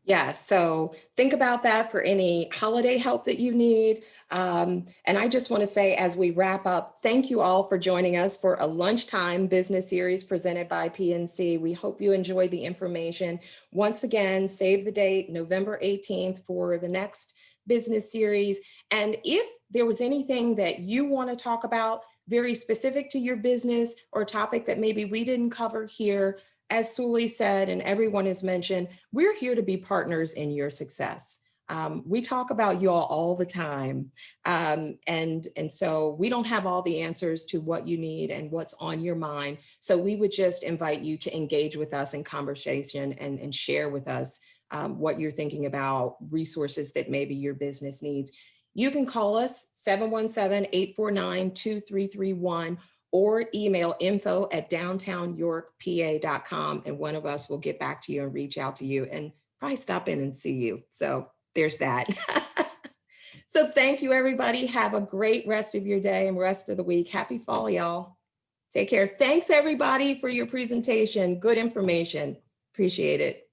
Yeah, so think about that for any holiday help that you need. And I just want to say, as we wrap up, thank you all for joining us for a lunchtime business series presented by PNC. We hope you enjoyed the information. Once again, save the date, November 18th for the next business series. And if there was anything that you want to talk about very specific to your business or topic that maybe we didn't cover here, as Sully said, and everyone has mentioned, we're here to be partners in your success. We talk about you all the time. And so we don't have all the answers to what you need and what's on your mind. So we would just invite you to engage with us in conversation and share with us what you're thinking about, resources that maybe your business needs. You can call us 717-849-2331 or email info@downtownyorkpa.com, and one of us will get back to you and reach out to you and probably stop in and see you. So there's that. So thank you, everybody. Have a great rest of your day and rest of the week. Happy fall, y'all. Take care. Thanks, everybody, for your presentation. Good information. Appreciate it.